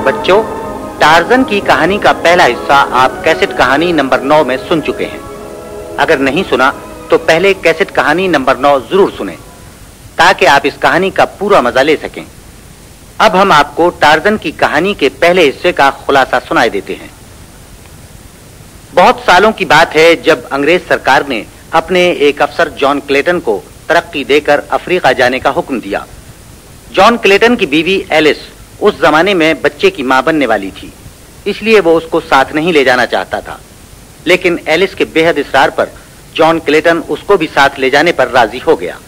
बच्चों, टार्जन की कहानी का पहला हिस्सा आप कैसेट कहानी नंबर 9 में सुन चुके हैं। अगर नहीं सुना तो पहले कैसेट कहानी नंबर 9 जरूर सुनें ताकि आप इस कहानी का पूरा मजा ले सकें। अब हम आपको टार्जन की कहानी के पहले हिस्से का खुलासा सुनाए देते हैं। बहुत सालों की बात है जब अंग्रेज सरकार ने अपने एक अफसर जॉन क्लेटन को तरक्की देकर अफ्रीका जाने का हुक्म दिया। जॉन क्लेटन की बीवी एलिस उस जमाने में बच्चे की मां बनने वाली थी, इसलिए वो उसको साथ नहीं ले जाना चाहता था। लेकिन एलिस के बेहद इसरार पर जॉन क्लेटन उसको भी साथ ले जाने पर राजी हो गया।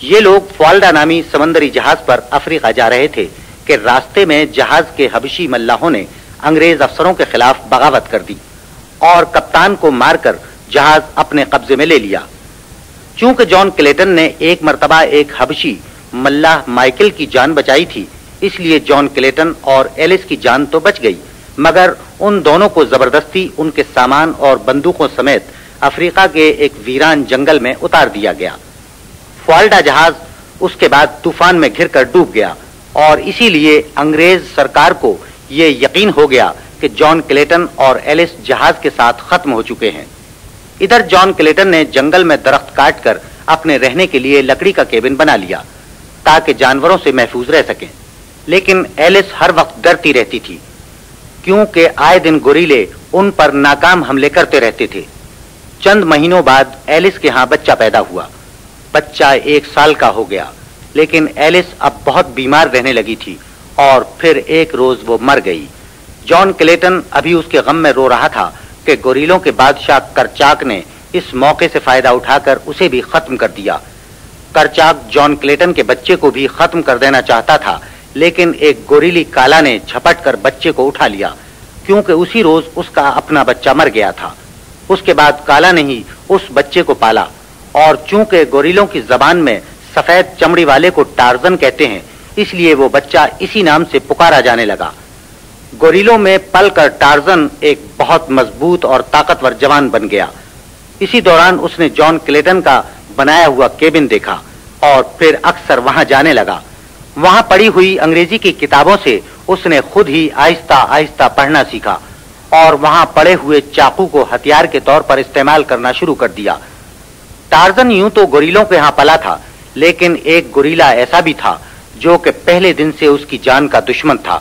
ये लोग फवाल्डा नामी समंदरी जहाज पर अफ्रीका जा रहे थे कि रास्ते में जहाज के हबशी मल्लाहों ने अंग्रेज अफसरों के खिलाफ बगावत कर दी और कप्तान को मारकर जहाज अपने कब्जे में ले लिया। चूंकि जॉन क्लेटन ने एक मर्तबा एक हबशी मल्लाह माइकल की जान बचाई थी, इसलिए जॉन क्लेटन और एलिस की जान तो बच गई, मगर उन दोनों को जबरदस्ती उनके सामान और बंदूकों समेत अफ्रीका के एक वीरान जंगल में उतार दिया गया। फवाल्डा जहाज उसके बाद तूफान में घिरकर डूब गया और इसीलिए अंग्रेज सरकार को यह यकीन हो गया कि जॉन क्लेटन और एलिस जहाज के साथ खत्म हो चुके हैं। इधर जॉन क्लेटन ने जंगल में दरख्त काटकर अपने रहने के लिए लकड़ी का केबिन बना लिया ताकि जानवरों से महफूज रह सकें। लेकिन एलिस हर वक्त डरती रहती थी क्योंकि आए दिन गोरीले उन पर नाकाम हमले करते रहते थे। चंद महीनों बाद एलिस के यहाँ बच्चा पैदा हुआ। बच्चा 1 साल का हो गया, लेकिन एलिस अब बहुत बीमार रहने लगी थी और फिर एक रोज वो मर गई। जॉन क्लेटन अभी उसके गम में रो रहा था कि गोरीलों के बादशाह करचाक ने इस मौके से फायदा उठाकर उसे भी खत्म कर दिया। करचाक जॉन क्लेटन के बच्चे को भी खत्म कर देना चाहता था, लेकिन एक गोरीली काला ने झपट कर बच्चे को उठा लिया क्योंकि उसी रोज उसका अपना बच्चा मर गया था। उसके बाद काला ने ही उस बच्चे को पाला और चूंकि गोरीलों की जबान में सफेद चमड़ी वाले को टार्जन कहते हैं, इसलिए वो बच्चा इसी नाम से पुकारा जाने लगा। गोरीलों में पलकर टार्जन एक बहुत मजबूत और ताकतवर जवान बन गया। इसी दौरान उसने जॉन क्लेटन का बनाया हुआ केबिन देखा और फिर अक्सर वहां जाने लगा। वहां पढ़ी हुई अंग्रेजी की किताबों से उसने खुद ही आहिस्ता आहिस्ता पढ़ना सीखा और वहां पड़े हुए चाकू को हथियार के तौर पर इस्तेमाल करना शुरू कर दिया। टार्जन यूं तो गोरीलों के यहाँ पला था, लेकिन एक गोरीला ऐसा भी था जो कि पहले दिन से उसकी जान का दुश्मन था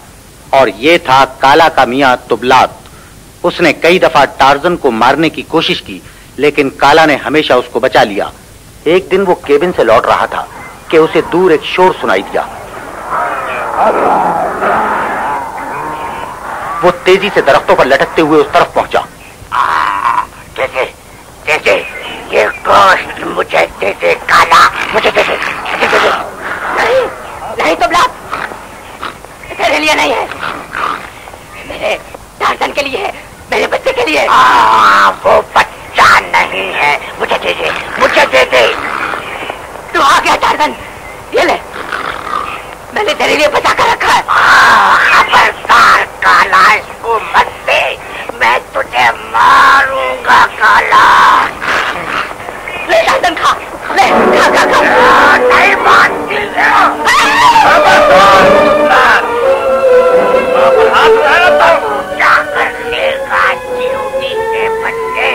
और ये था काला का मियां तुबलात। उसने कई दफा टार्जन को मारने की कोशिश की, लेकिन काला ने हमेशा उसको बचा लिया। एक दिन वो केबिन से लौट रहा था कि उसे दूर एक शोर सुनाई दिया। वो तेजी से दरख्तों पर लटकते हुए उस तरफ पहुंचा। जैसे ये गोश्त मुझे दे दे काला, मुझे दे दे। नहीं नहीं तुबलात, तेरे लिए नहीं है, मेरे टार्जन के लिए है, मेरे बच्चे के लिए। वो बच्चा नहीं है, मुझे दे दे, मुझे दे दे। तू आ गया टार्जन, ये ले, मैंने तेरे लिए बचा कर रखा है। खबरदार काला, इसको मत दे, मैं तुझे मारूंगा काला। ले टार्जन, खा ले, खा खा खा। नहीं मानती क्या कर लेगा ड्यूटी के बच्चे?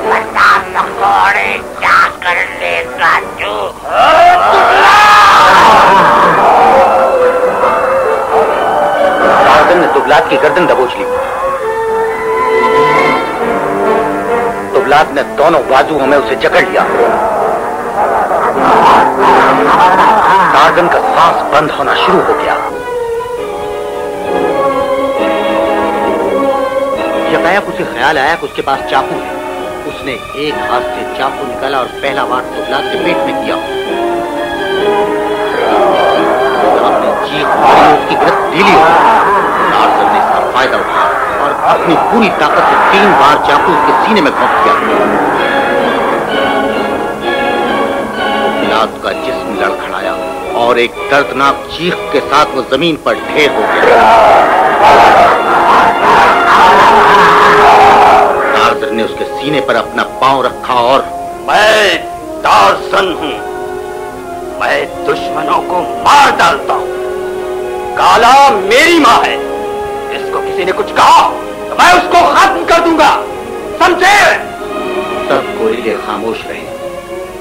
बता पकौड़े, क्या कर लेगा तू? टार्जन ने तुबलात की गर्दन दबोच ली। तुबलात ने दोनों बाजुओं में उसे जकड़ लिया। टार्जन का सांस बंद होना शुरू हो गया। यकायक उसे ख्याल आया कि उसके पास चाकू है। उसने एक हाथ से चाकू निकाला और पहला वार तुबलात के पेट में किया। अपनी चीख मारी, उसकी गिरफ्त ढीली हो गई। टार्जन ने इसका फायदा उठाया और अपनी पूरी ताकत से 3 बार चाकू उसके सीने में घोंप दिया। तुबलात का जिस्म लड़खड़ाया और एक दर्दनाक चीख के साथ वो जमीन पर ढेर हो गया। टार्जन ने उसके सीने पर अपना पांव रखा और मैं टार्जन हूं, मैं दुश्मनों को मार डालता हूं, काला मेरी माँ है। इसको किसी ने कुछ कहा तो मैं उसको खत्म कर दूंगा, समझे? सब गोरिल्ले खामोश रहे।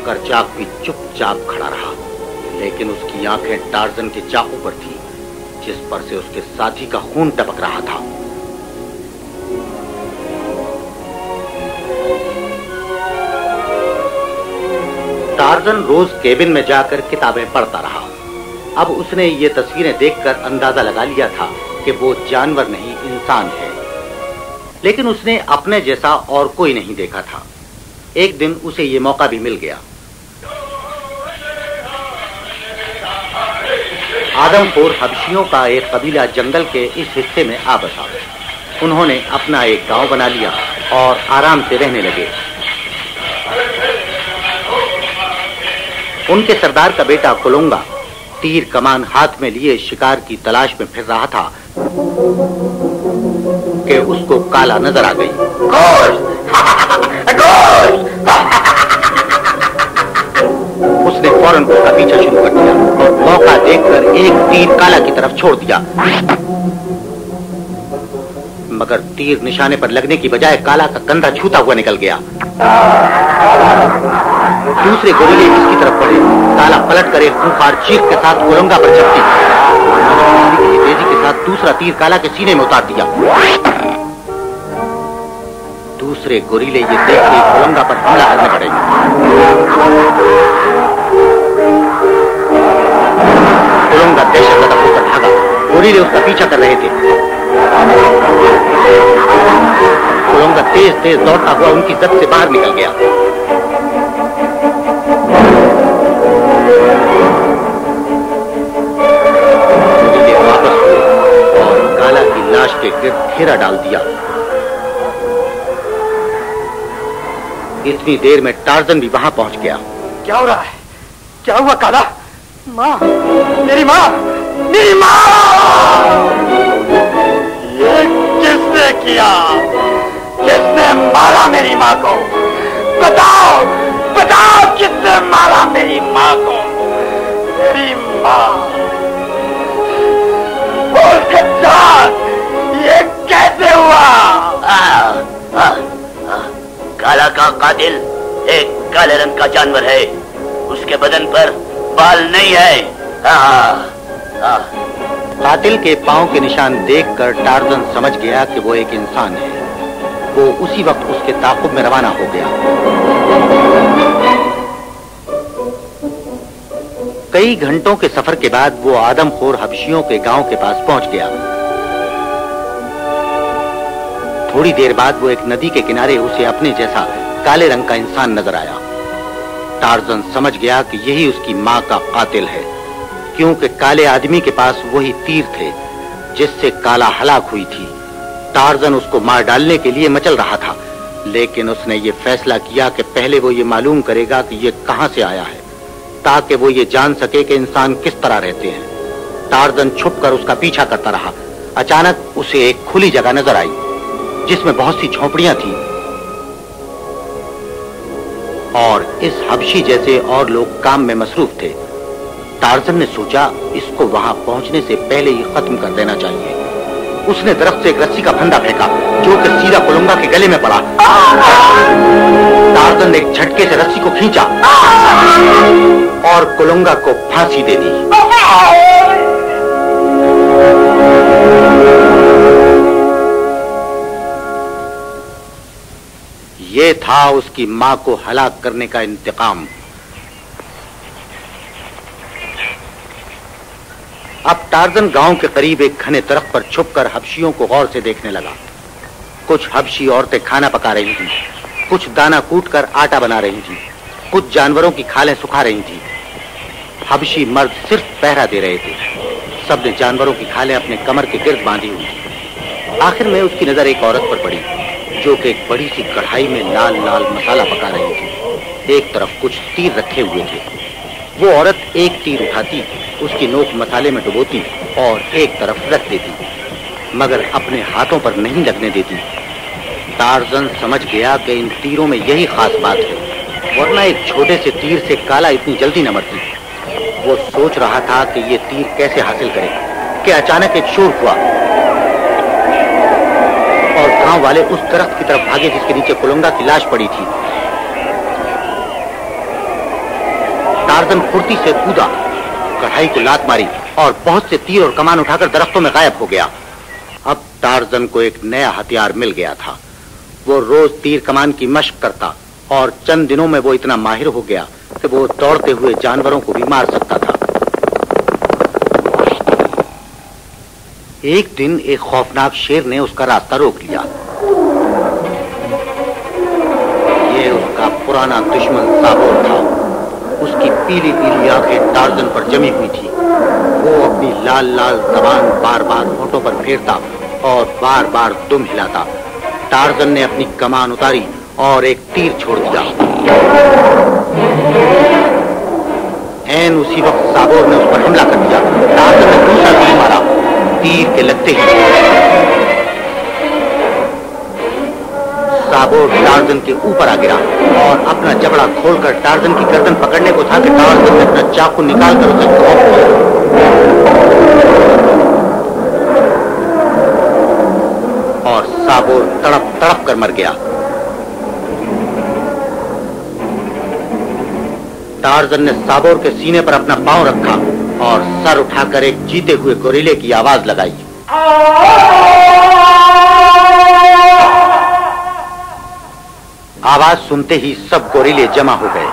करचाक भी चुपचाप खड़ा रहा, लेकिन उसकी आंखें टार्जन के चाकू पर थी, जिस पर से उसके साथी का खून टपक रहा था। टार्जन रोज केबिन में जाकर किताबें पढ़ता रहा। अब उसने ये तस्वीरें देखकर अंदाजा लगा लिया था कि वो जानवर नहीं इंसान है, लेकिन उसने अपने जैसा और कोई नहीं देखा था। एक दिन उसे ये मौका भी मिल गया। आदमखोर हबशियों का एक कबीला जंगल के इस हिस्से में आ बसा। उन्होंने अपना एक गांव बना लिया और आराम से रहने लगे। उनके सरदार का बेटा कोलोंगा तीर कमान हाथ में लिए शिकार की तलाश में फिर रहा था कि उसको काला नजर आ गई। उसने फौरन उसका पीछा शुरू कर दिया। मौका देखकर एक तीर काला की तरफ छोड़ दिया, मगर तीर निशाने पर लगने की बजाय काला का कंधा छूता हुआ निकल गया। दूसरे गोरिल्ले इसकी तरफ बढ़े। काला पलट कर एक खूंखार चीख के साथ कोलोंगा पर झपटी। तेजी के साथ दूसरा तीर काला के सीने में उतार दिया। दूसरे गोरिल्ले ये देख के कोलोंगा पर हमला करने पड़े। कोलोंगा दहशत होकर भागा। गोरिल्ले उसका पीछा कर रहे थे। कोलोंगा तेज तेज दौड़ता हुआ उनकी जद से बाहर निकल गया। गोरिल्ले वापस हुए और काला की लाश के गिर्द घेरा डाल दिया। इतनी देर में टार्जन भी वहां पहुंच गया। क्या हो रहा है? क्या हुआ काला? माँ, मेरी माँ, मेरी माँ! ये किसने किया? किसने मारा मेरी माँ को? बताओ, बताओ किसने मारा मेरी माँ को? मेरी माँ! बोल कच्चान, ये कैसे हुआ? काला का कातिल एक काले रंग का जानवर है। उसके बदन पर बाल नहीं है। कातिल के पांव के निशान देखकर टार्जन समझ गया कि वो एक इंसान है। वो उसी वक्त उसके ताक़ुब में रवाना हो गया। कई घंटों के सफर के बाद वो आदमखोर हबशियों के गांव के पास पहुंच गया। थोड़ी देर बाद वो एक नदी के किनारे उसे अपने जैसा काले रंग का इंसान नजर आया। टार्जन समझ गया कि यही उसकी मां का कातिल है, क्योंकि काले आदमी के पास वही तीर थे जिससे काला हलाक हुई थी। टार्जन उसको मार डालने के लिए मचल रहा था, लेकिन उसने ये फैसला किया कि पहले वो ये मालूम करेगा कि ये कहां से आया है, ताकि वो ये जान सके कि इंसान किस तरह रहते हैं। टार्जन छुपकर उसका पीछा करता रहा। अचानक उसे एक खुली जगह नजर आई जिसमें बहुत सी झोपड़ियां थी और इस हबशी जैसे और लोग काम में मसरूफ थे। टार्जन ने सोचा इसको वहां पहुंचने से पहले ही खत्म कर देना चाहिए। उसने दरख्त से एक रस्सी का फंदा फेंका जो कि सीधा कोलोंगा के गले में पड़ा। टार्जन ने एक झटके से रस्सी को खींचा और कोलोंगा को फांसी दे दी। ये था उसकी मां को हलाक करने का इंतकाम। अब टार्जन गांव के करीब एक घने दरख्त पर छुपकर हबशियों को गौर से देखने लगा। कुछ हबशी औरतें खाना पका रही थीं, कुछ दाना कूटकर आटा बना रही थीं, कुछ जानवरों की खालें सुखा रही थीं। हबशी मर्द सिर्फ पहरा दे रहे थे। सबने जानवरों की खालें अपने कमर के गिर्द बांधी हुई थी। आखिर में उसकी नजर एक औरत पर पड़ी जो कि एक बड़ी सी कढ़ाई में लाल लाल मसाला पका रही थी। एक तरफ कुछ तीर रखे हुए थे। वो औरत एक तीर उठाती, उसकी नोक मसाले में डुबोती और एक तरफ रख देती, मगर अपने हाथों पर नहीं लगने देती। टार्जन समझ गया कि इन तीरों में यही खास बात है, वरना एक छोटे से तीर से काला इतनी जल्दी न मरती। वो सोच रहा था कि ये तीर कैसे हासिल करे, کہ اچانک ایک شور ہوا اور گاؤں والے اس درخت کی طرف بھاگے جس کے نیچے کولونگا کی لاش پڑی تھی۔ ٹارزن پھرتی سے کودا، کڑھائی کو لات ماری اور بہت سے تیر اور کمان اٹھا کر درختوں میں غائب ہو گیا۔ اب ٹارزن کو ایک نیا ہتھیار مل گیا تھا۔ وہ روز تیر کمان کی مشق کرتا اور چند دنوں میں وہ اتنا ماہر ہو گیا کہ وہ دوڑتے ہوئے جانوروں کو بھی مار سکتا تھا۔ ایک دن ایک خوفناک شیر نے اس کا راستہ روک لیا۔ یہ اس کا پرانا دشمن سابور تھا۔ اس کی پیلی پیلی آنکھیں ٹارزن پر جمی ہوئی تھی۔ وہ اپنی لال لال زبان بار بار ہونٹوں پر پھیرتا اور بار بار دم ہلاتا۔ ٹارزن نے اپنی کمان اتاری اور ایک تیر چھوڑ دیا۔ اسی وقت سابور نے اس پر حملہ کر دیا۔ ٹارزن نے دوسرا تیر مارا، تیر کے لگتے ہی سابور ٹارزن کے اوپر آ گرا اور اپنا جبڑا کھول کر ٹارزن کی گردن پکڑنے کو تھا کہ ٹارزن نے اپنا چاقو نکال کر اسے گھونپ دیا اور سابور تڑپ تڑپ کر مر گیا۔ ٹارزن نے سابور کے سینے پر اپنا پاؤں رکھا اور سر اٹھا کر ایک جیتے ہوئے گوریلے کی آواز لگائی۔ آواز سنتے ہی سب گوریلے جمع ہو گئے۔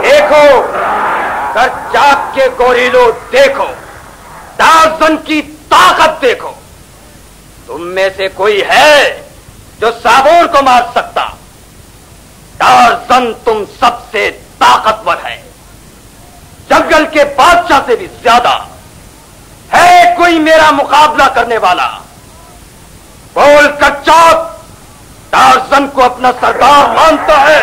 دیکھو کرچاک کے گوریلو، دیکھو ٹارزن کی طاقت دیکھو۔ تم میں سے کوئی ہے جو سابور کو مار سکتا؟ ٹارزن تم سب سے طاقتور ہے، جنگل کے بادشاہ سے بھی زیادہ۔ ہے کوئی میرا مقابلہ کرنے والا؟ بول کرچاک، ٹارزن کو اپنا سردار مانتا ہے؟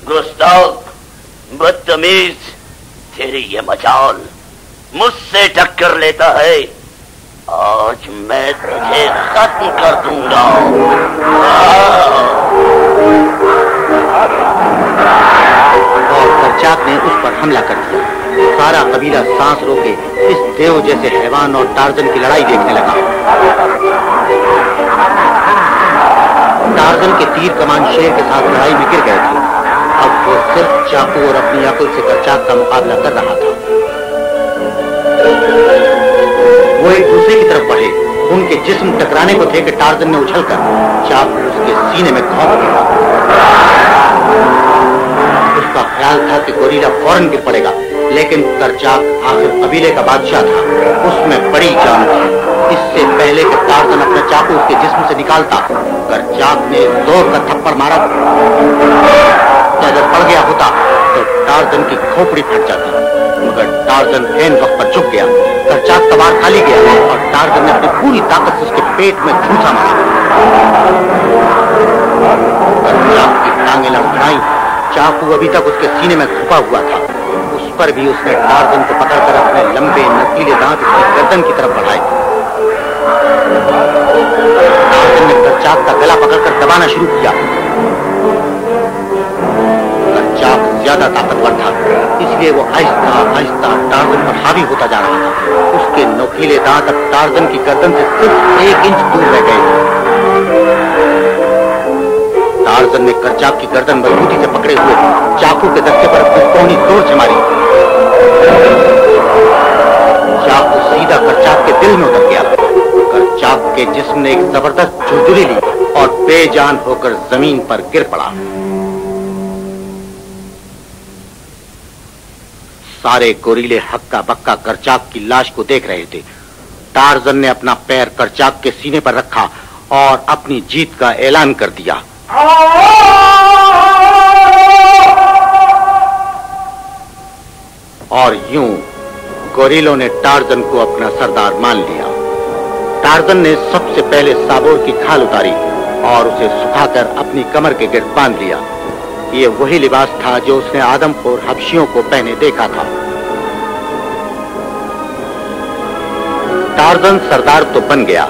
گستاخ، بدتمیز، تیری یہ مجال مجھ سے ٹکر لیتا ہے، آج میں تجھے ختم کر دوں گا۔ اور کرچاک نے اس پر حملہ کر دیا۔ سارا قبیلہ سانس روکے اس دیو جیسے حیوان اور ٹارزن کی لڑائی دیکھنے لگا۔ ٹارزن کے تیر کمان شیر کے ساتھ لڑائی میں گر گئے تھے۔ اب وہ صرف چاقو اور اپنی عقل سے کرچاک کا مقابلہ کر رہا تھا۔ وہ ایک دوسرے کی طرف بڑھے، ان کے جسم ٹکرانے کو تھے کہ ٹارزن نے اچھل کر چاقو اس کے سینے میں گھونپ دیا۔ اس کا خیال تھا کہ گوریلا فوراً گر پڑے گا، لیکن کرچاک آخر قبیلے کا بادشاہ تھا، اس میں بڑی جان تھی۔ اس سے پہلے کہ ٹارزن اپنا چاقو اس کے جسم سے نکالتا، کرچاک نے زور کا تھپڑ مارا۔ اگر پڑ گیا ہوتا تو ٹارزن کی کھوپڑی پھٹ جاتی، مگر ٹارزن عین وقت پر جھک گیا۔ کرچاک کا وار کھالی گیا اور ٹارزن نے اپنی پوری طاقت سے اس کے پیٹ میں گھوسا مارا۔ کرچاک کی ٹانگیں لڑکھڑائیں، چاقو ابھی تک اس کے سینے میں چھپا ہوا تھا۔ اس پر بھی اس نے ٹارزن کو پکڑ کر اپنے لمبے نکیلے دانت اس کی گردن کی طرف بڑھائے۔ ٹارزن نے کرچاک کا گلا پکڑ کر دبانا شروع کیا۔ کرچاک زیادہ طاقتور تھا، اس لیے وہ آہستہ آہستہ ٹارزن پر حاوی ہوتا جا رہا تھا۔ اس کے نوکیلے دانت اب ٹارزن کی گردن سے صرف 1 انچ دور رہ گئے تھے۔ ٹارزن نے کرچاک کی گردن مضبوطی سے پکڑے ہوئے چاقو کے دستے پر پستونی زور سے ماری۔ چاقو سیدھا کرچاک کے دل میں اتر گیا۔ کرچاک کے جسم نے ایک زبردست جھلجھلی لی اور بے جان ہو کر زمین پر گر پڑا۔ سارے گوریلے ہکا بکا کرچاک کی لاش کو دیکھ رہے تھے۔ ٹارزن نے اپنا پیر کرچاک کے سینے پر رکھا اور اپنی جیت کا اعلان کر دیا۔ اور یوں گوریلوں نے ٹارزن کو اپنا سردار مان لیا۔ ٹارزن نے سب سے پہلے سابور کی کھال اتاری اور اسے سکھا کر اپنی کمر کے گرد باندھ لیا۔ یہ وہی لباس تھا جو اس نے آدم خور حبشیوں کو پہنے دیکھا تھا۔ ٹارزن سردار تو بن گیا،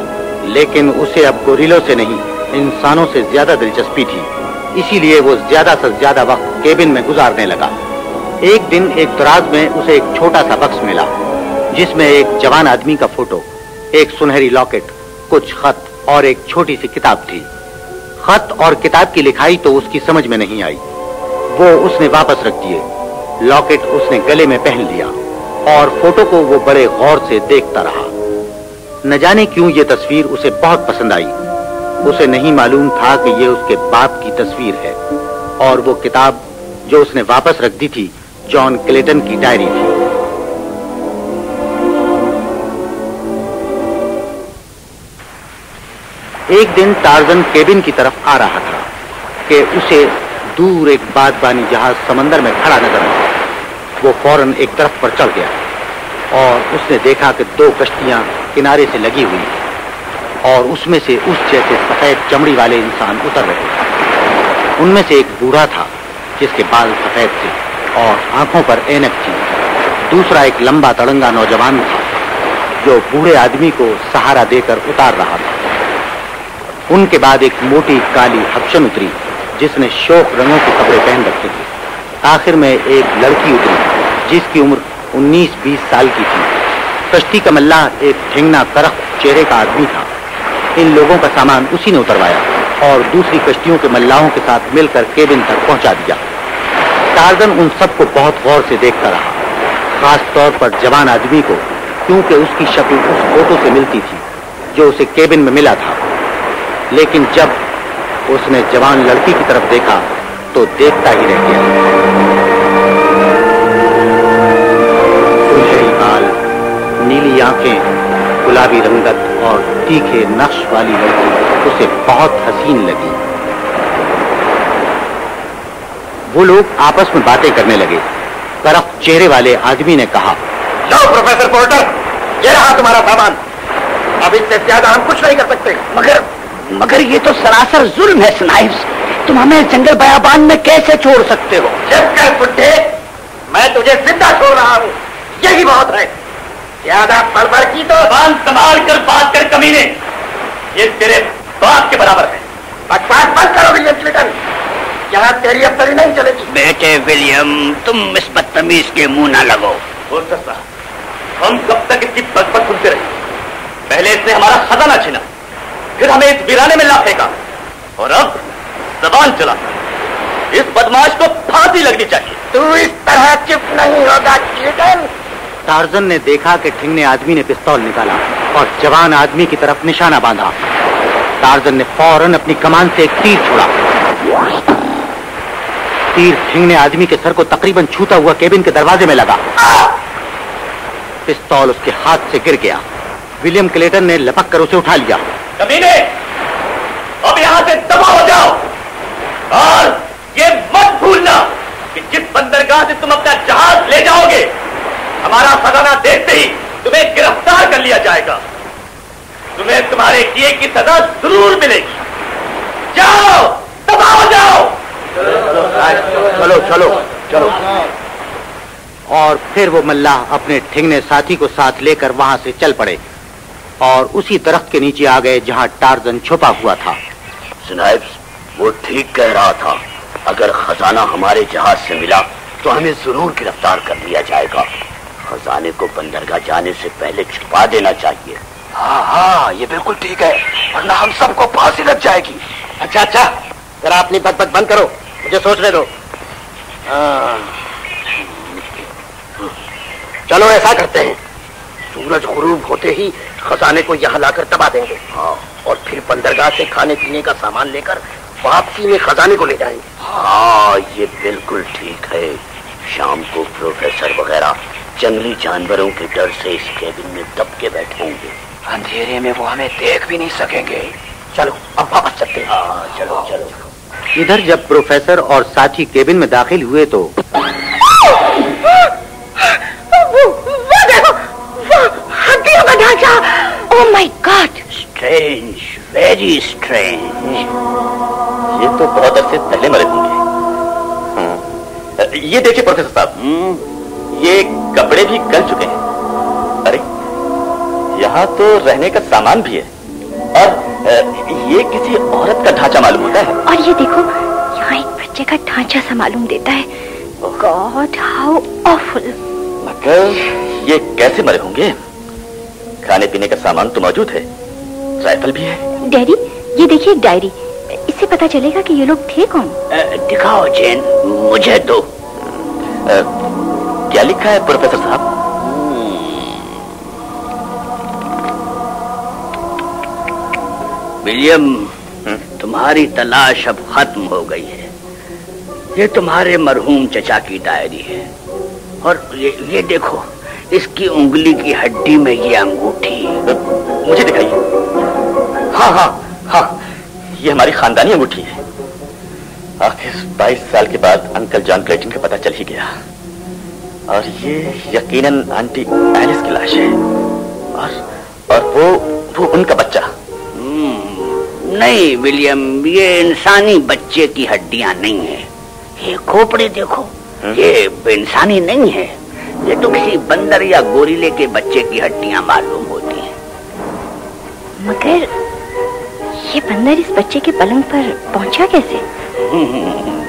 لیکن اسے اب گوریلوں سے نہیں انسانوں سے زیادہ دلچسپی تھی، اسی لیے وہ زیادہ سے زیادہ وقت केबिन में गुजारने लगा। एक दिन एक दराज में उसे एक छोटा सा बक्स मिला जिसमें एक जवान आदमी का फोटो, एक सुनहरी लॉकेट, कुछ खत और एक छोटी सी किताब थी। खत और किताब की लिखाई तो उसकी समझ में नहीं आई, वो उसने वापस रख दिए। लॉकेट उसने गले में पहन लिया और फोटो को वो बड़े गौर से देखता रहा। न जाने क्यों ये तस्वीर उसे बहुत पसंद आई। उसे नहीं मालूम था कि ये उसके बाप की तस्वीर है और वो किताब जो उसने वापस रख दी थी जॉन क्लेटन की डायरी थी। एक दिन टार्जन केबिन की तरफ आ रहा था कि उसे दूर एक बादबानी जहाज समंदर में खड़ा नजर आया। वो फौरन एक तरफ पर चढ़ गया और उसने देखा कि दो कश्तियां किनारे से लगी हुई और उसमें से उस जैसे सफेद चमड़ी वाले इंसान उतर रहे थे। उनमें से एक बूढ़ा था जिसके बाल सफेद थे और आंखों पर ऐनक थी। दूसरा एक लंबा तड़ंगा नौजवान था जो बूढ़े आदमी को सहारा देकर उतार रहा था। उनके बाद एक मोटी काली हबशन उतरी जिसने शोक रंगों के कपड़े पहन रखे थे। आखिर में एक लड़की उतरी जिसकी उम्र 19-20 साल की थी। कश्ती का मल्लाह एक ठेंगना करख चेहरे का आदमी था। इन लोगों का सामान उसी ने उतरवाया और दूसरी कश्तियों के मल्लाहों के साथ मिलकर केबिन तक पहुंचा दिया। टार्जन उन सबको बहुत गौर से देखता रहा, खास तौर पर जवान आदमी को, क्योंकि उसकी शक्ल उस फोटो से मिलती थी जो उसे केबिन में मिला था। लेकिन जब उसने जवान लड़की की तरफ देखा तो देखता ही रह गया। सुनहरी बाल, नीली आंखें, गुलाबी रंगत और तीखे नक्श वाली लड़की उसे बहुत हसीन लगी। वो लोग आपस में बातें करने लगे। करख चेहरे वाले आदमी ने कहा, लो प्रोफेसर पोर्टर, ये रहा तुम्हारा सामान। अब इससे ज्यादा हम कुछ नहीं कर सकते। मगर ये तो सरासर जुल्म है स्नाइप्स। तुम हमें जंगल बयाबान में कैसे छोड़ सकते हो? जब कर बुड्ढे, मैं तुझे जिंदा छोड़ रहा हूँ, यही बहुत है। ज्यादा बड़बड़ की तो बांध संभाल कर बात कर कमीने, ये तेरे बाप के बराबर है। बकवास बंद करो विलियम क्लेटन, यहाँ तेरी अब तरी नहीं चलेगी। बेटे विलियम, तुम इस बदतमीज के मुंह न लगो। हो सकता हम कब तक इसकी बकबक सुनते रहे? पहले इसने हमारा खजाना छीना, फिर हमें इस वीराने में ला फेंका और अब जबान चला। इस बदमाश को फांसी लगनी चाहिए। तू इस तरह चुप नहीं होगा क्लेटन। टार्जन ने देखा कि ठिंगने आदमी ने पिस्तौल निकाला और जवान आदमी की तरफ निशाना बांधा। टार्जन ने फौरन अपनी कमान से एक तीर छोड़ा। तीर ठिंगने आदमी के सर को तकरीबन छूता हुआ केबिन के दरवाजे में लगा। पिस्तौल उसके हाथ से गिर गया। विलियम क्लेटन ने लपक कर उसे उठा लिया। कमीने, अब यहां से दबा हो जाओ और ये मत भूलना कि जिस बंदरगाह से तुम अपना जहाज ले जाओगे, हमारा खजाना देखते ही तुम्हें गिरफ्तार कर लिया जाएगा। तुम्हें तुम्हारे किए की सजा जरूर मिलेगी। जाओ, दबा हो जाओ। चलो चलो चलो। और फिर वो मल्लाह अपने ठिंगने साथी को साथ लेकर वहां से चल पड़े और उसी दरख्त के नीचे आ गए जहां टार्जन छुपा हुआ था। स्नाइप्स, वो ठीक कह रहा था। अगर खजाना हमारे जहाज से मिला तो हमें जरूर गिरफ्तार कर लिया जाएगा। खजाने को बंदरगाह जाने से पहले छुपा देना चाहिए। हाँ, ये बिल्कुल ठीक है, वरना हम सबको फांसी लग जाएगी। अच्छा, जरा अपनी बकबक बंद करो, मुझे सोचने दो। चलो ऐसा करते हैं, सूरज गुरूब होते ही खजाने को यहाँ लाकर दबा देंगे। हाँ, और फिर बंदरगाह से खाने पीने का सामान लेकर वापसी में खजाने को ले जाएंगे। हाँ, ये बिल्कुल ठीक है। शाम को प्रोफेसर वगैरह जंगली जानवरों के डर से इस केबिन में दब के बैठे होंगे। अंधेरे में वो हमें देख भी नहीं सकेंगे। चलो अब वापस चलते हैं। हाँ, चलो चलो। इधर जब प्रोफेसर और साथी केबिन में दाखिल हुए तो हड्डियों का ढांचा। Oh my God, strange, very strange. ये तो बहुत अरसे पहले मरे होंगे। हाँ। ये देखिए प्रोफेसर साहब, ये कपड़े भी गल चुके हैं। अरे, यहाँ तो रहने का सामान भी है और ये किसी औरत का ढांचा मालूम होता है। और ये देखो, यहाँ एक बच्चे का ढांचा सा मालूम देता है। God how awful. मगर ये कैसे मरे होंगे? खाने पीने का सामान तो मौजूद है, राइफल भी है। डैडी ये देखिए एक डायरी, इससे पता चलेगा कि ये लोग थे कौन। दिखाओ जेन, मुझे दो। क्या लिखा है प्रोफेसर साहब? विलियम, तुम्हारी तलाश अब खत्म हो गई है। ये तुम्हारे मरहूम चचा की डायरी है और ये देखो, इसकी उंगली की हड्डी में ये अंगूठी। मुझे दिखाइए। हाँ हाँ हाँ, ये हमारी खानदानी अंगूठी है। आखिर 22 साल के बाद अंकल जॉन क्लेटन का पता चल ही गया। और ये यकीनन आंटी एलिस की लाश है। और वो उनका बच्चा। नहीं विलियम, ये इंसानी बच्चे की हड्डियां नहीं है। ये खोपड़ी देखो, ये इंसानी नहीं है। ये तो किसी बंदर या गोरिल्ले के बच्चे की हड्डियां मालूम होती हैं। मगर ये बंदर इस बच्चे के पलंग पर पहुंचा कैसे?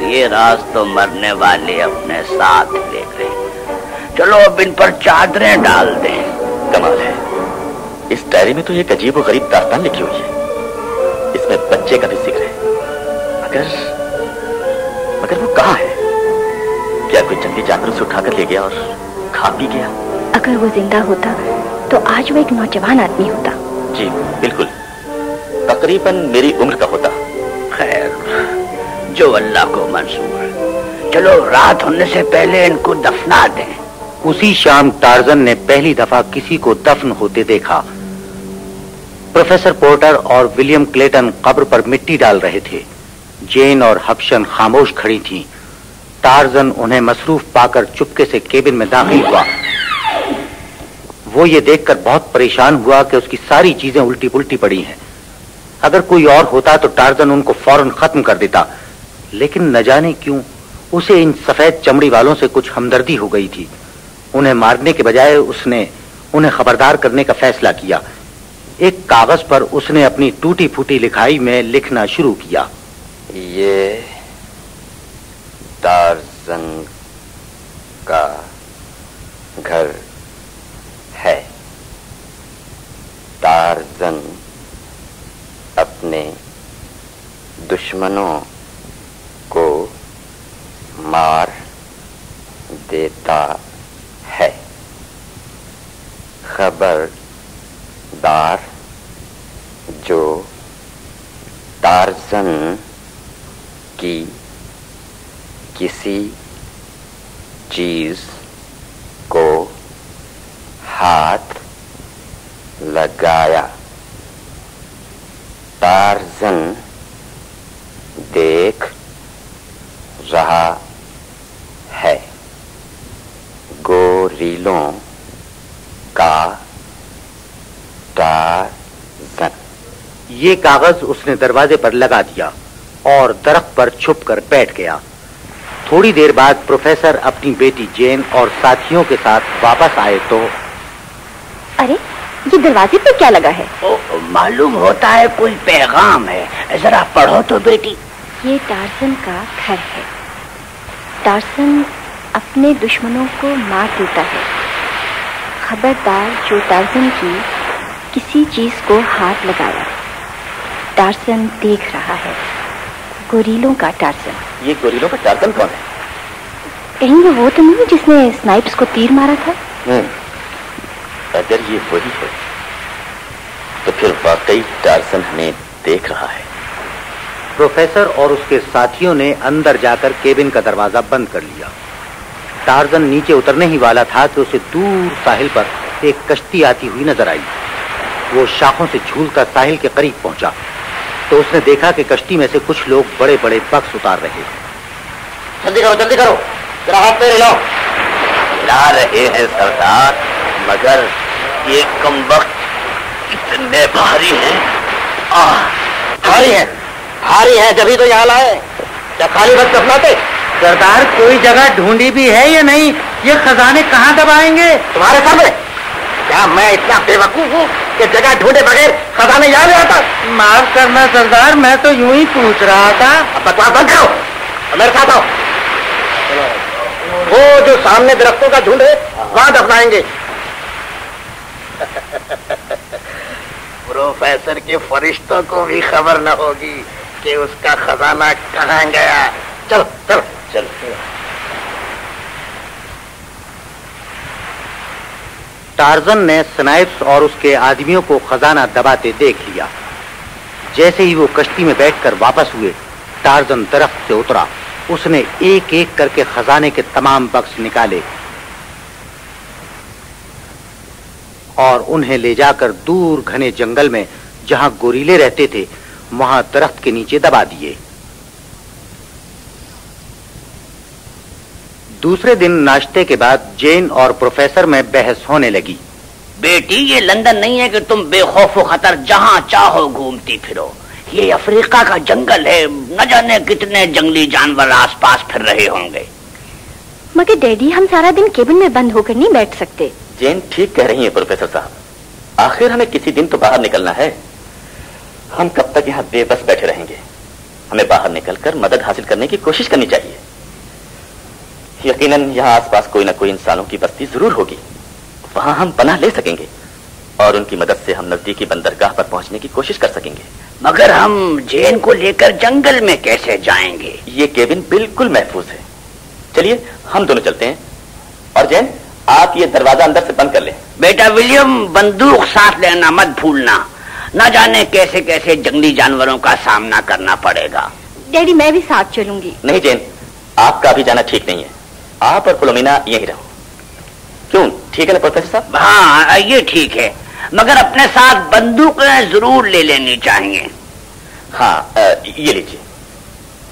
ये राज तो मरने वाले अपने साथ ले गए। चलो अब इन पर चादरें डाल दें। कमाल है, इस डायरी में तो एक अजीब और गरीब दास्तान लिखी हुई है। इसमें बच्चे का भी जिक्र है। मगर वो कहाँ है? क्या कोई जंगली जानवर उसे उठाकर ले गया और खा पी गया? अगर वो जिंदा होता तो आज वो एक नौजवान आदमी होता। जी बिल्कुल, तकरीबन मेरी उम्र का होता। खैर, जो अल्लाह को मंजूर। चलो रात होने से पहले इनको दफना दें। उसी शाम टार्जन ने पहली दफा किसी को दफन होते देखा। प्रोफेसर पोर्टर और विलियम क्लेटन कब्र पर मिट्टी डाल रहे थे। जेन और हब्शन खामोश खड़ी थीं। टार्जन उन्हें मसरूफ पाकर चुपके से केबिन में दाखिल हुआ। वो ये देखकर बहुत परेशान हुआ कि उसकी सारी चीजें उल्टी पुल्टी पड़ी हैं। अगर कोई और होता तो टार्जन उनको फौरन खत्म कर देता, लेकिन न जाने क्यों उसे इन सफेद चमड़ी वालों से कुछ हमदर्दी हो गई थी। उन्हें मारने के बजाय उसने उन्हें खबरदार करने का फैसला किया। एक कागज पर उसने अपनी टूटी फूटी लिखाई में लिखना शुरू किया। ये टार्जन का घर है। टार्जन अपने दुश्मनों को मार देता है। खबरदार, जो टार्जन की किसी चीज को हाथ लगाया, टार्जन देख रहा है। गोरिल्लों का टार्जन। ये कागज उसने दरवाजे पर लगा दिया और दरख्त पर छुपकर बैठ गया। थोड़ी देर बाद प्रोफेसर अपनी बेटी जेन और साथियों के साथ वापस आए तो अरे ये दरवाजे पे क्या लगा है? मालूम होता है कोई पैगाम है। जरा पढ़ो तो बेटी। ये टार्जन का घर है। टार्जन अपने दुश्मनों को मार देता है। खबरदार, जो टार्जन की किसी चीज को हाथ लगाया। टार्जन देख रहा है। गोरिल्लों का टार्जन। ये गोरिल्लों का टार्जन कौन है? कहीं वो तो नहीं जिसने स्नाइप्स को तीर मारा था? अगर ये वही है तो फिर वाकई टार्जन हमें देख रहा है। प्रोफेसर और उसके साथियों ने अंदर जाकर केबिन का दरवाजा बंद कर लिया। टार्जन नीचे उतरने ही वाला था कि उसे दूर साहिल पर एक कश्ती आती हुई नजर आई। वो शाखों से झूलकर साहिल के करीब पहुंचा तो उसने देखा कि कश्ती में से कुछ लोग बड़े बड़े बक्स उतार रहे थे। जल्दी करो, जरा हाथ पे हिलाओ। हिला रहे हैं सरदार, मगर ये कमबख्त इतने भारी हैं। भारी है जब ही तो यहाँ लाए। क्या खाली बस दफनाते? सरदार, कोई जगह ढूंढी भी है या नहीं? ये खजाने कहाँ दबाएंगे? तुम्हारे सामने। क्या मैं इतना बेवकूफ हूँ कि जगह ढूंढे बगैर खजाने यहाँ ले आता? माफ करना सरदार, मैं तो यूं ही पूछ रहा था। अब बकवास बंद करो। میرے ساتھ آؤ. وہ جو سامنے درختوں کا جھنڈ ہے وہاں دفنائیں گے. پروفیسر کے فرشتوں کو بھی خبر نہ ہوگی کہ اس کا خزانہ کہاں گیا. چلو چلو چل. ٹارزن نے سنائپس اور اس کے آدمیوں کو خزانہ دباتے دیکھ لیا. جیسے ہی وہ کشتی میں بیٹھ کر واپس ہوئے, ٹارزن درخت سے اترا. اس نے ایک ایک کر کے خزانے کے تمام بکس نکالے اور انہیں لے جا کر دور گھنے جنگل میں جہاں گوریلے رہتے تھے وہاں درخت کے نیچے دبا دیے. دوسرے دن ناشتے کے بعد جین اور پروفیسر میں بحث ہونے لگی. بیٹی, یہ لندن نہیں ہے کہ تم بے خوف و خطر جہاں چاہو گھومتی پھرو. یہ افریقہ کا جنگل ہے, نہ جانے کتنے جنگلی جانور آس پاس پھر رہے ہوں گے. مگر ڈیڈی, ہم سارا دن کیبن میں بند ہو کر نہیں بیٹھ سکتے. جین ٹھیک کہہ رہی ہیں پروفیسر صاحب, آخر ہمیں کسی دن تو باہر نکلنا ہے. ہم کب تک یہاں بے بس بیٹھے رہیں گے؟ ہمیں باہر نکل کر مدد حاصل کرنے کی کوشش کرنی چاہیے. یقیناً یہاں آس پاس کوئی نہ کوئی انسانوں کی بستی ضرور ہوگی, وہاں ہم پناہ لے سکیں گے اور ان کی مدد سے ہم نزدیکی بندرگاہ پر پہنچنے کی کوشش کر سکیں گے. مگر ہم جین کو لے کر جنگل میں کیسے جائیں گے؟ یہ کیبن بالکل محفوظ ہے. چلیے ہم دونوں چلتے ہیں. اور جین, آپ یہ دروازہ اندر سے بند کر لیں. بیٹا ولیم, بندوق ساتھ لینا مت بھولنا, نہ جانے کیسے کیسے جنگلی جانوروں کا سامنا کرنا پڑے گا. ڈیڈی, میں بھی ساتھ چلوں گی. نہیں جین, آپ کا ابھی جانا ٹھیک نہیں ہے. آپ اور فلومینا یہیں رہو. کیوں, ٹھیک ہے نا پروفیسر صاحب؟ ہاں یہ ٹھیک ہے, مگر اپنے ساتھ بندوقیں ضرور لے لینی چاہیے. ہاں یہ لیجیے.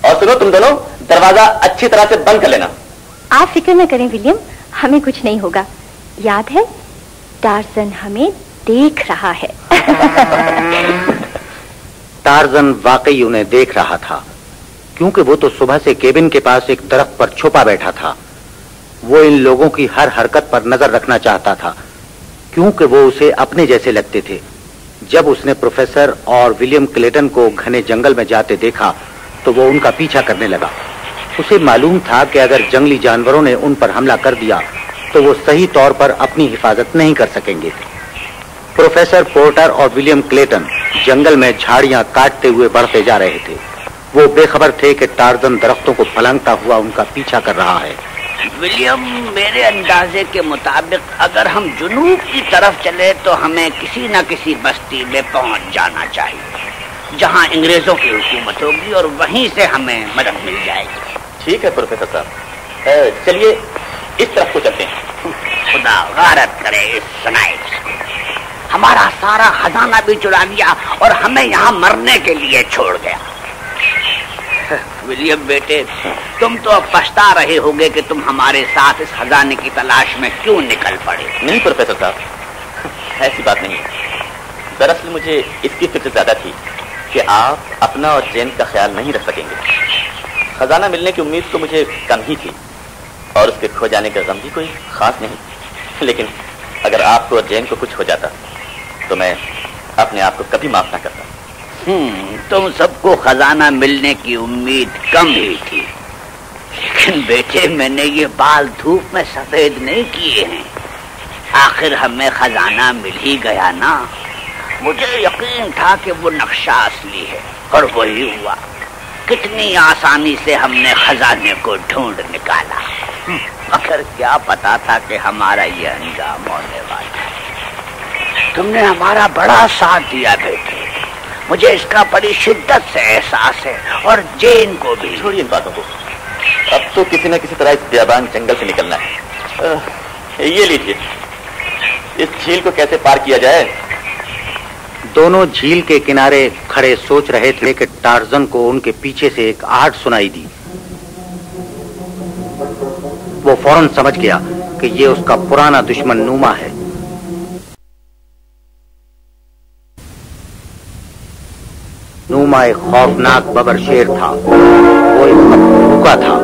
اور سنو, تم دونوں دروازہ اچھی طرح سے بند کر لینا. آپ فکر نہ کریں ولیم, ہمیں کچھ نہیں ہوگا. یاد ہے, ٹارزن ہمیں دیکھ رہا ہے. ٹارزن واقعی انہیں دیکھ رہا تھا, کیونکہ وہ تو صبح سے کیبن کے پاس ایک درخت پر چھپا بیٹھا تھا. وہ ان لوگوں کی ہر حرکت پر نظر رکھنا چاہتا تھا, کیونکہ وہ اسے اپنے جیسے لگتے تھے. جب اس نے پروفیسر اور ولیم کلیٹن کو گھنے جنگل میں جاتے دیکھا تو وہ ان کا پیچھا کرنے لگا. اسے معلوم تھا کہ اگر جنگلی جانوروں نے ان پر حملہ کر دیا تو وہ صحیح طور پر اپنی حفاظت نہیں کر سکیں گے. پروفیسر پورٹر اور ولیم کلیٹن جنگل میں جھاڑیاں کاٹتے ہوئے بڑھتے جا رہے تھے. وہ بے خبر تھے کہ ٹارزن درختوں کو پھلانگتا ہوا ان کا پیچھا کر رہا ہے. ولیم, میرے اندازے کے مطابق اگر ہم جنوب کی طرف چلے تو ہمیں کسی نہ کسی بستی میں پہنچ جانا چاہیے جہاں انگریزوں کی حکومت ہوگی اور وہیں سے ہمیں مدد مل جائے گی. ٹھیک ہے پروفیسر صاحب, چلیے اس طرف کو چلتے ہیں. خدا غارت کرے اس سنائپس کو, ہمارا سارا خزانہ بھی چرا لیا اور ہمیں یہاں مرنے کے لیے چھوڑ گیا. ولیم بیٹے, تم تو اب پچھتا رہے ہوگے کہ تم ہمارے ساتھ اس خزانے کی تلاش میں کیوں نکل پڑے. نہیں پروفیسر صاحب, ایسی بات نہیں ہے. دراصل مجھے اس کی فکر زیادہ تھی کہ آپ اپنا اور جین کا خیال نہیں رکھ سکیں گے. خزانہ ملنے کی امید تو مجھے کم ہی تھی اور اس کے کھو جانے کا غم بھی کوئی خاص نہیں, لیکن اگر آپ کو اور جین کو کچھ ہو جاتا تو میں اپنے آپ کو کبھی معاف نہ کرتا. تم سب کو خزانہ ملنے کی امید کم ہی تھی, لیکن بیٹے میں نے یہ بال دھوپ میں سفید نہیں کیے ہیں. آخر ہمیں خزانہ مل ہی گیا نا. مجھے یقین تھا کہ وہ نقشہ اصلی ہے اور وہی ہوا. کتنی آسانی سے ہم نے خزانے کو ڈھونڈ نکالا, مگر کیا پتا تھا کہ ہمارا یہ انجام ہونے والا ہے. تم نے ہمارا بڑا ساتھ دیا بیٹے, مجھے اس کا بڑی شدت سے احساس ہے, اور جین کو بھی. چھوڑیے ان باتوں کو, اب تو کسی نہ کسی طرح اس بیابان جنگل سے نکلنا ہے. یہ لیجیے, اس جھیل کو کیسے پار کیا جائے. دونوں جھیل کے کنارے کھڑے سوچ رہے تھے کہ ٹارزن کو ان کے پیچھے سے ایک آہٹ سنائی دی. وہ فوراً سمجھ گیا کہ یہ اس کا پرانا دشمن نوما ہے. نوما ایک خوفناک ببر شیر تھا. وہ ایک وقت بھوکا تھا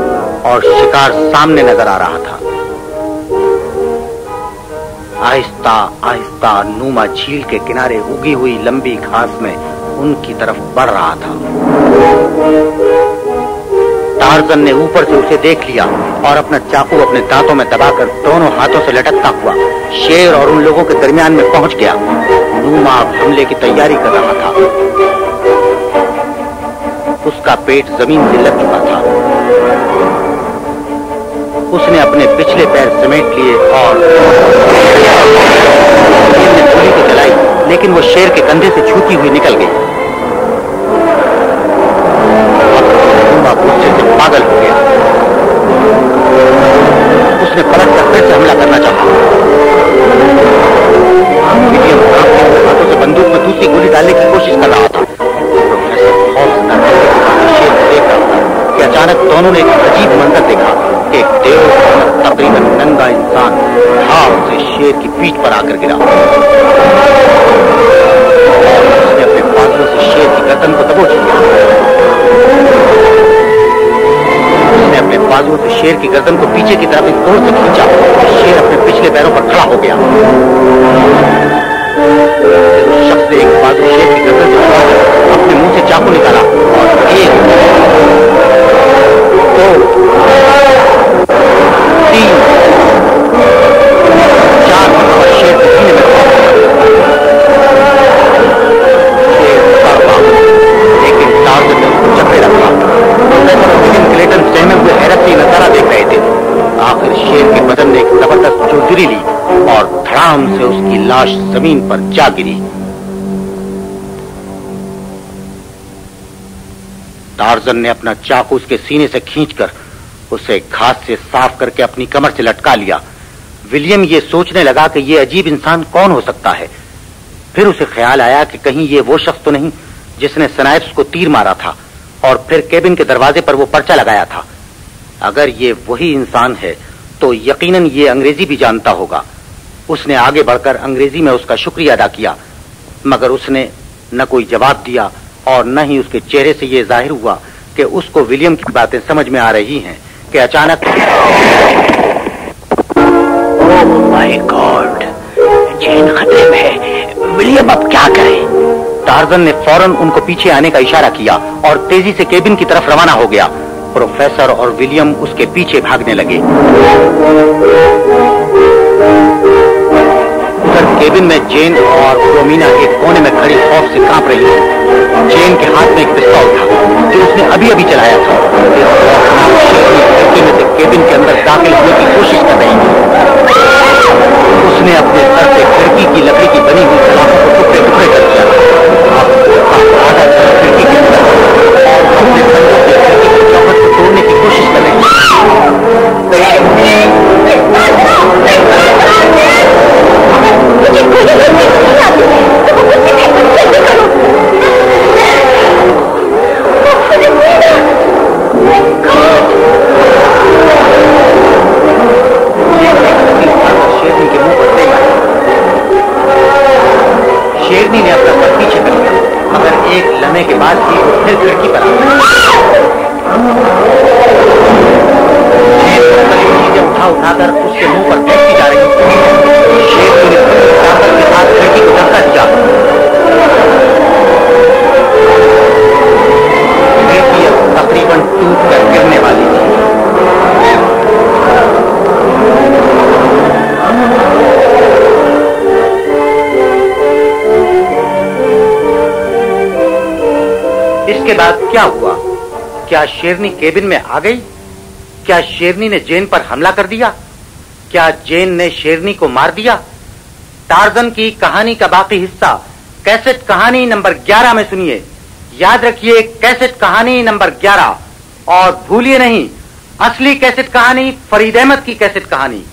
اور شکار سامنے نظر آ رہا تھا. آہستہ آہستہ نوما جھیل کے کنارے اگی ہوئی لمبی گھاس میں ان کی طرف بڑھ رہا تھا. टार्जन ने ऊपर से उसे देख लिया और अपना चाकू अपने दांतों में दबाकर दोनों हाथों से लटकता हुआ शेर और उन लोगों के दरमियान में पहुंच गया। नूमा हमले की तैयारी कर रहा था। उसका पेट जमीन से लग चुका था। उसने अपने पिछले पैर समेट लिए और गोली तो चलाई, लेकिन वो शेर के कंधे से छूती हुई निकल गई। गुस्से से पागल हो गया। उसने पलट कर फिर से हमला करना चाहा। विलियम हाथों से बंदूक में दूसरी गोली डालने की कोशिश कर रहा था। शेर देख रहा था कि अचानक दोनों ने एक अजीब मंजर देखा। एक देव तकरीबन नंगा इंसान हाथ से शेर की पीठ पर आकर गिरा। उसने अपने बाजुओं से शेर की गर्दन को दबोच लिया। उसने अपने बाजुओं से शेर की गर्दन को पीछे की तरफ एक जोर से खींचा। शेर अपने पिछले पैरों पर खड़ा हो गया। उस शख्स ने एक बाजू शेर की गर्दन से उठाकर अपने मुंह से चाकू निकाला और 1 2 3 4 मरतबा शेर के सीने में लेकिन टार्जन ने उसको जकड़े रखा। विलियम क्लेटन सहमे हुए हैरत से नजारा देख रहे थे। आखिर शेर के बदन ने एक जबरदस्त चौधरी ली और धड़ाम से उसकी लाश जमीन पर जा गिरी। टार्जन ने अपना चाकू उसके सीने से खींचकर उसे घास से साफ करके अपनी कमर से लटका लिया। विलियम ये सोचने लगा कि ये अजीब इंसान कौन हो सकता है। फिर उसे ख्याल आया कि कहीं ये वो शख्स तो नहीं जिसने स्नाइप्स को तीर मारा था और फिर केबिन के दरवाजे पर वो पर्चा लगाया था। अगर ये वही इंसान है तो यकीनन ये अंग्रेजी भी जानता होगा। उसने आगे बढ़कर अंग्रेजी में उसका शुक्रिया अदा किया, मगर उसने न कोई जवाब दिया और न ही उसके चेहरे से ये जाहिर हुआ कि उसको विलियम की बातें समझ में आ रही हैं कि अचानक ओह माय गॉड, जेन खतरे में है। विलियम अब क्या करे? टार्जन ने फौरन उनको पीछे आने का इशारा किया और तेजी से केबिन की तरफ रवाना हो गया। प्रोफेसर और विलियम उसके पीछे भागने लगे। उधर केबिन में जेन और रोमिना एक कोने में खड़ी खौफ से कांप रही थी। जेन के हाथ में एक पिस्तौल था जो उसने अभी अभी चलाया था। खिड़की में से केबिन के अंदर दाखिल होने की कोशिश कर रही थी। उसने अपने सर से खिड़की की लकड़ी की बनी हुई सलाखों को टुकड़े टुकड़े कर दिया। खिड़की के अंदर और अपने बंदूक से खिड़की की चौखट को तोड़ने की कोशिश कर रही थी। शेरनी ने अपना सर पीछे कर लिया, मगर एक लम्हे के बाद ही वो फिर खिड़की पर आ गया। चीजें उठाकर उसके मुंह पर फेंकती जा रही थी। शेरनी ने ताकत के साथ खिड़की को धक्का दिया। खिड़की अब तकरीबन टूट कर गिरने वाली थी। इसके बाद क्या हुआ? क्या शेरनी केबिन में आ गई? क्या शेरनी ने जेन पर हमला कर दिया? क्या जेन ने शेरनी को मार दिया? टार्जन की कहानी का बाकी हिस्सा कैसेट कहानी नंबर 11 में सुनिए। याद रखिए, कैसेट कहानी नंबर 11। और भूलिए नहीं, असली कैसेट कहानी फरीद अहमद की कैसेट कहानी।